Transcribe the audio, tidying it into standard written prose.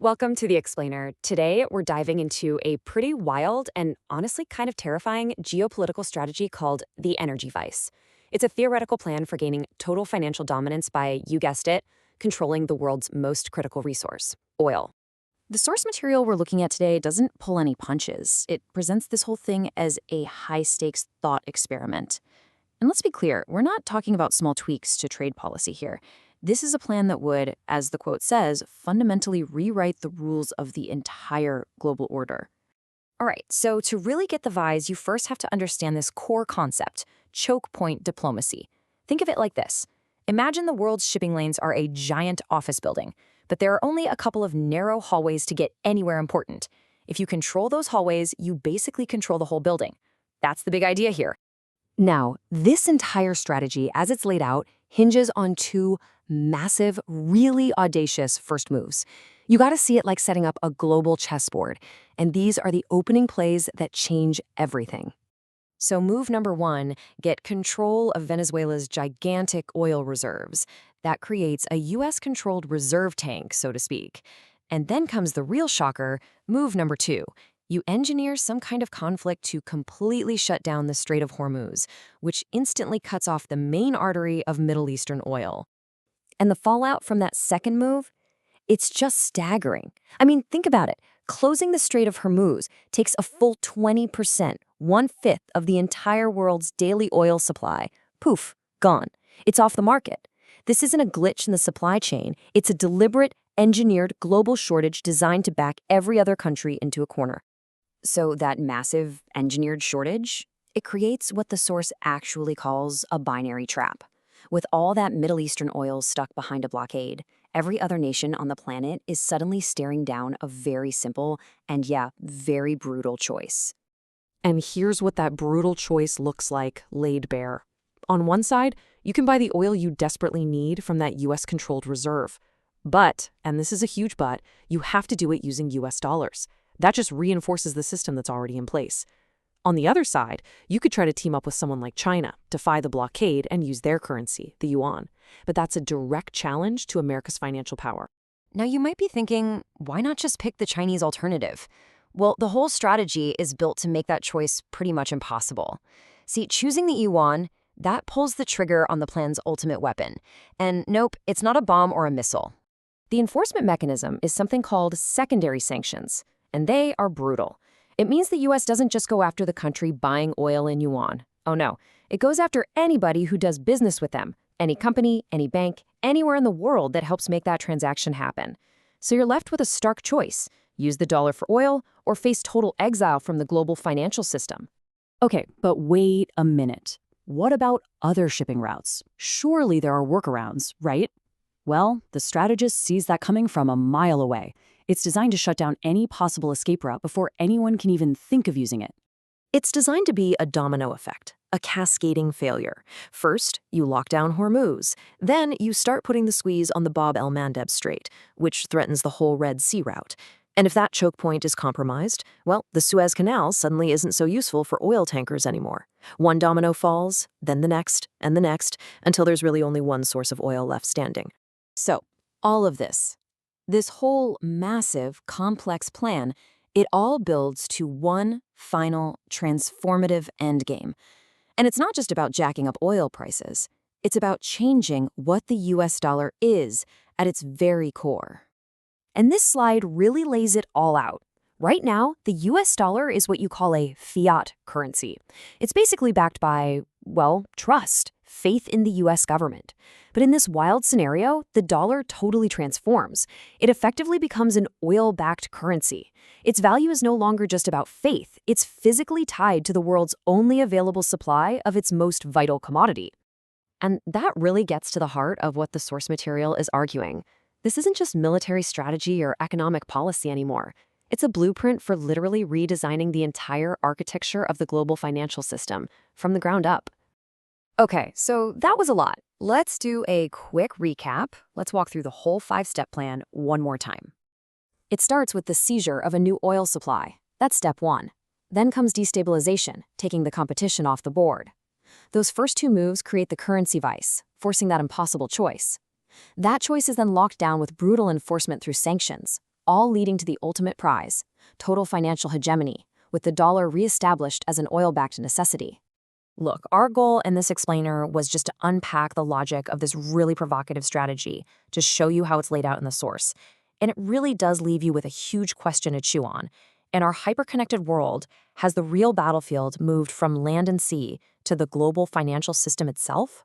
Welcome to The Explainer. Today, we're diving into a pretty wild and honestly kind of terrifying geopolitical strategy called the energy vice. It's a theoretical plan for gaining total financial dominance by, you guessed it, controlling the world's most critical resource, oil. The source material we're looking at today doesn't pull any punches. It presents this whole thing as a high-stakes thought experiment. And let's be clear, we're not talking about small tweaks to trade policy here. This is a plan that would, as the quote says, fundamentally rewrite the rules of the entire global order. All right, so to really get the vise, you first have to understand this core concept, choke point diplomacy. Think of it like this. Imagine the world's shipping lanes are a giant office building, but there are only a couple of narrow hallways to get anywhere important. If you control those hallways, you basically control the whole building. That's the big idea here. Now, this entire strategy, as it's laid out, hinges on two massive, really audacious first moves. You gotta see it like setting up a global chessboard, and these are the opening plays that change everything. So move number one, get control of Venezuela's gigantic oil reserves. That creates a US-controlled reserve tank, so to speak. And then comes the real shocker, move number two. You engineer some kind of conflict to completely shut down the Strait of Hormuz, which instantly cuts off the main artery of Middle Eastern oil. And the fallout from that second move? It's just staggering. I mean, think about it. Closing the Strait of Hormuz takes a full 20%, 1/5 of the entire world's daily oil supply. Poof, gone. It's off the market. This isn't a glitch in the supply chain. It's a deliberate, engineered global shortage designed to back every other country into a corner. So that massive engineered shortage, it creates what the source actually calls a binary trap. With all that Middle Eastern oil stuck behind a blockade, every other nation on the planet is suddenly staring down a very simple and, yeah, very brutal choice. And here's what that brutal choice looks like, laid bare. On one side, you can buy the oil you desperately need from that US-controlled reserve. But, and this is a huge but, you have to do it using US dollars. That just reinforces the system that's already in place. On the other side, you could try to team up with someone like China, defy the blockade, and use their currency, the yuan. But that's a direct challenge to America's financial power. Now you might be thinking, why not just pick the Chinese alternative? Well, the whole strategy is built to make that choice pretty much impossible. See, choosing the yuan, that pulls the trigger on the plan's ultimate weapon. And nope, it's not a bomb or a missile. The enforcement mechanism is something called secondary sanctions, and they are brutal. It means the US doesn't just go after the country buying oil in yuan. Oh no, it goes after anybody who does business with them, any company, any bank, anywhere in the world that helps make that transaction happen. So you're left with a stark choice. Use the dollar for oil or face total exile from the global financial system. Okay, but wait a minute. What about other shipping routes? Surely there are workarounds, right? Well, the strategist sees that coming from a mile away. It's designed to shut down any possible escape route before anyone can even think of using it. It's designed to be a domino effect, a cascading failure. First, you lock down Hormuz. Then you start putting the squeeze on the Bab el-Mandeb Strait, which threatens the whole Red Sea route. And if that choke point is compromised, well, the Suez Canal suddenly isn't so useful for oil tankers anymore. One domino falls, then the next, until there's really only one source of oil left standing. So, all of this whole massive, complex plan, it all builds to one final, transformative endgame. And it's not just about jacking up oil prices. It's about changing what the US dollar is at its very core. And this slide really lays it all out. Right now, the US dollar is what you call a fiat currency. It's basically backed by, well, trust, faith in the US government. But in this wild scenario, the dollar totally transforms. It effectively becomes an oil-backed currency. Its value is no longer just about faith. It's physically tied to the world's only available supply of its most vital commodity. And that really gets to the heart of what the source material is arguing. This isn't just military strategy or economic policy anymore. It's a blueprint for literally redesigning the entire architecture of the global financial system from the ground up. Okay, so that was a lot. Let's do a quick recap. Let's walk through the whole 5-step plan one more time. It starts with the seizure of a new oil supply. That's step 1. Then comes destabilization, taking the competition off the board. Those first 2 moves create the currency vice, forcing that impossible choice. That choice is then locked down with brutal enforcement through sanctions. all leading to the ultimate prize, total financial hegemony, with the dollar reestablished as an oil-backed necessity. Look, our goal in this explainer was just to unpack the logic of this really provocative strategy, to show you how it's laid out in the source. And it really does leave you with a huge question to chew on. In our hyperconnected world, has the real battlefield moved from land and sea to the global financial system itself?